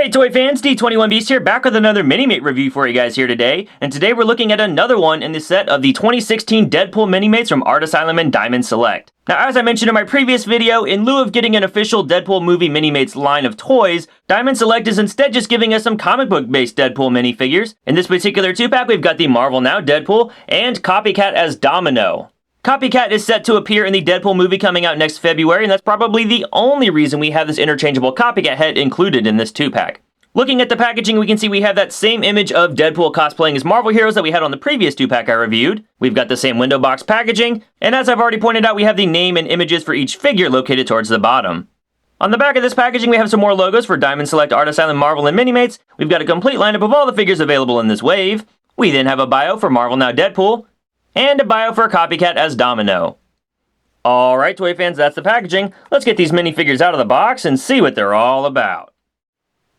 Hey Toy fans, D21 Beast here, back with another Minimate review for you guys here today. And today we're looking at another one in the set of the 2016 Deadpool Minimates from Asylum and Diamond Select. Now, as I mentioned in my previous video, in lieu of getting an official Deadpool movie Minimates line of toys, Diamond Select is instead just giving us some comic book-based Deadpool minifigures. In this particular 2-pack, we've got the Marvel Now Deadpool and Copycat as Domino. Copycat is set to appear in the Deadpool movie coming out next February, and that's probably the only reason we have this interchangeable Copycat head included in this 2-pack. Looking at the packaging, we can see we have that same image of Deadpool cosplaying as Marvel heroes that we had on the previous 2-pack I reviewed. We've got the same window box packaging, and as I've already pointed out, we have the name and images for each figure located towards the bottom. On the back of this packaging, we have some more logos for Diamond Select, Asylum, Marvel, and Minimates. We've got a complete lineup of all the figures available in this wave. We then have a bio for Marvel Now Deadpool, and a bio for Copycat as Domino. Alright, toy fans, that's the packaging. Let's get these minifigures out of the box and see what they're all about.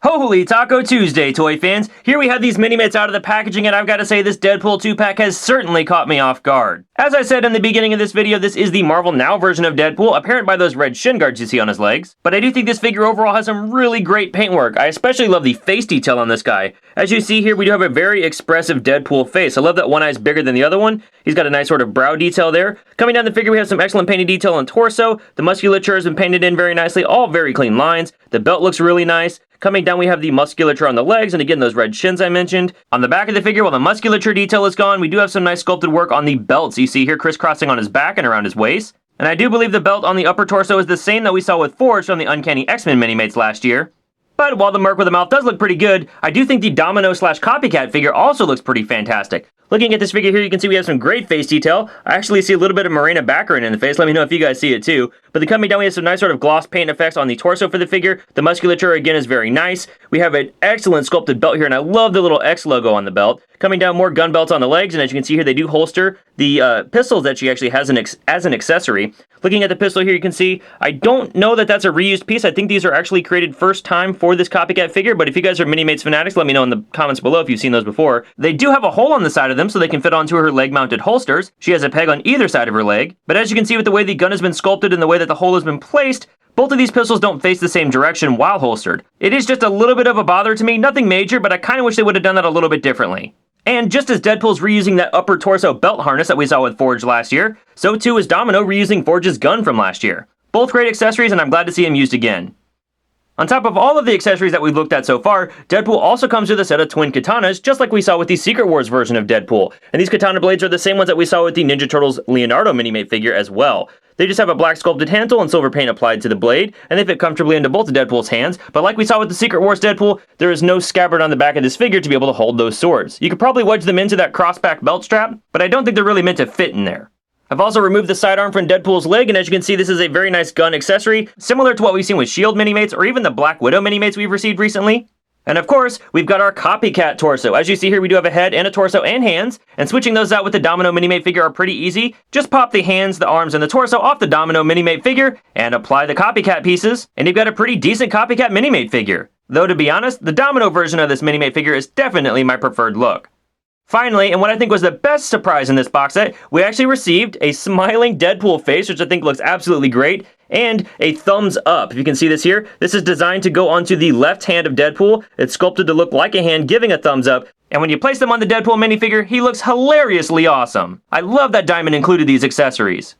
Holy Taco Tuesday, toy fans! Here we have these Minimates out of the packaging, and I've got to say this Deadpool 2-pack has certainly caught me off guard. As I said in the beginning of this video, this is the Marvel Now version of Deadpool, apparent by those red shin guards you see on his legs. But I do think this figure overall has some really great paintwork. I especially love the face detail on this guy. As you see here, we do have a very expressive Deadpool face. I love that one eye's bigger than the other one. He's got a nice sort of brow detail there. Coming down the figure, we have some excellent painted detail on torso. The musculature has been painted in very nicely, all very clean lines. The belt looks really nice. Coming down, we have the musculature on the legs, and again, those red shins I mentioned. On the back of the figure, while the musculature detail is gone, we do have some nice sculpted work on the belts you see here crisscrossing on his back and around his waist. And I do believe the belt on the upper torso is the same that we saw with Forge from the Uncanny X-Men Minimates last year. But while the merc with the mouth does look pretty good, I do think the Domino / Copycat figure also looks pretty fantastic. Looking at this figure here, you can see we have some great face detail. I actually see a little bit of Morena Baccarin in the face. Let me know if you guys see it too. But then coming down, we have some nice sort of gloss paint effects on the torso for the figure. The musculature, again, is very nice. We have an excellent sculpted belt here, and I love the little X logo on the belt. Coming down, more gun belts on the legs, and as you can see here, they do holster the pistols that she actually has as an accessory. Looking at the pistol here, you can see, I don't know that that's a reused piece. I think these are actually created first time for this Copycat figure, but if you guys are Minimates fanatics, let me know in the comments below if you've seen those before. They do have a hole on the side of them so they can fit onto her leg-mounted holsters. She has a peg on either side of her leg, but as you can see with the way the gun has been sculpted and the way that the hole has been placed, both of these pistols don't face the same direction while holstered. It is just a little bit of a bother to me, nothing major, but I kind of wish they would have done that a little bit differently. And just as Deadpool's reusing that upper torso belt harness that we saw with Forge last year, so too is Domino reusing Forge's gun from last year. Both great accessories, and I'm glad to see him used again. On top of all of the accessories that we've looked at so far, Deadpool also comes with a set of twin katanas, just like we saw with the Secret Wars version of Deadpool. And these katana blades are the same ones that we saw with the Ninja Turtles Leonardo Minimate figure as well. They just have a black sculpted handle and silver paint applied to the blade, and they fit comfortably into both of Deadpool's hands, but like we saw with the Secret Wars Deadpool, there is no scabbard on the back of this figure to be able to hold those swords. You could probably wedge them into that crossback belt strap, but I don't think they're really meant to fit in there. I've also removed the sidearm from Deadpool's leg, and as you can see, this is a very nice gun accessory, similar to what we've seen with S.H.I.E.L.D. Minimates or even the Black Widow Minimates we've received recently. And of course, we've got our Copycat torso. As you see here, we do have a head and a torso and hands, and switching those out with the Domino Minimate figure are pretty easy. Just pop the hands, the arms, and the torso off the Domino Minimate figure, and apply the Copycat pieces, and you've got a pretty decent Copycat Minimate figure. Though to be honest, the Domino version of this Minimate figure is definitely my preferred look. Finally, and what I think was the best surprise in this box set, we actually received a smiling Deadpool face, which I think looks absolutely great, and a thumbs up. If you can see this here, this is designed to go onto the left hand of Deadpool. It's sculpted to look like a hand giving a thumbs up, and when you place them on the Deadpool minifigure, he looks hilariously awesome. I love that Diamond included these accessories.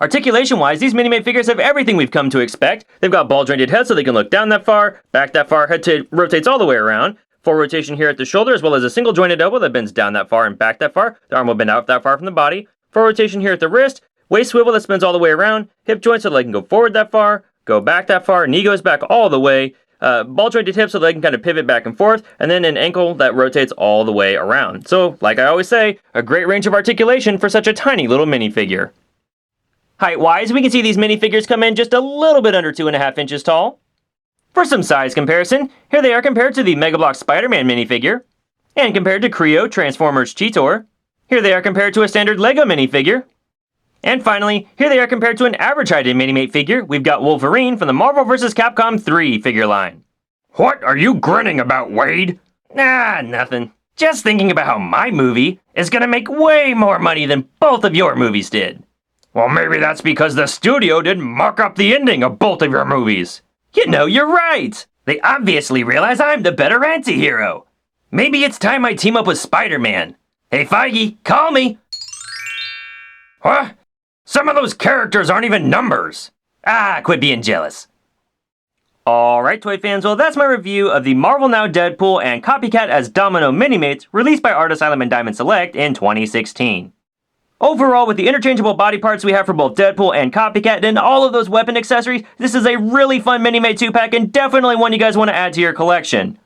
Articulation-wise, these Minimate figures have everything we've come to expect. They've got ball-jointed heads so they can look down that far, back that far, head rotates all the way around. Full rotation here at the shoulder, as well as a single jointed elbow that bends down that far and back that far. The arm will bend out that far from the body. Full rotation here at the wrist. Waist swivel that spins all the way around. Hip joint so they can go forward that far, go back that far. Knee goes back all the way. Ball jointed hip so they can kind of pivot back and forth. And then an ankle that rotates all the way around. So, like I always say, a great range of articulation for such a tiny little minifigure. Height-wise, we can see these minifigures come in just a little bit under 2.5 inches tall. For some size comparison, here they are compared to the Mega Bloks Spider-Man minifigure, and compared to Creo Transformers Cheetor. Here they are compared to a standard Lego minifigure. And finally, here they are compared to an average heighted Minimate figure. We've got Wolverine from the Marvel vs. Capcom 3 figure line. What are you grinning about, Wade? Nah, nothing. Just thinking about how my movie is gonna make way more money than both of your movies did. Well, maybe that's because the studio didn't mark up the ending of both of your movies. You know, you're right. They obviously realize I'm the better anti-hero. Maybe it's time I team up with Spider-Man. Hey Feige, call me! What? Some of those characters aren't even numbers. Ah, quit being jealous. Alright, toy fans, well that's my review of the Marvel Now Deadpool and Copycat as Domino Minimates released by Asylum and Diamond Select in 2016. Overall, with the interchangeable body parts we have for both Deadpool and Copycat and all of those weapon accessories, this is a really fun Minimate 2-pack and definitely one you guys want to add to your collection.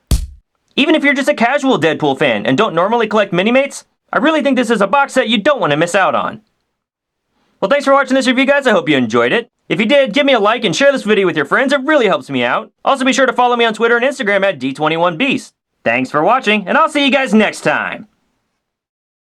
Even if you're just a casual Deadpool fan and don't normally collect Minimates, I really think this is a box set you don't want to miss out on. Well, thanks for watching this review, guys. I hope you enjoyed it. If you did, give me a like and share this video with your friends. It really helps me out. Also, be sure to follow me on Twitter and Instagram at D21Beast. Thanks for watching, and I'll see you guys next time.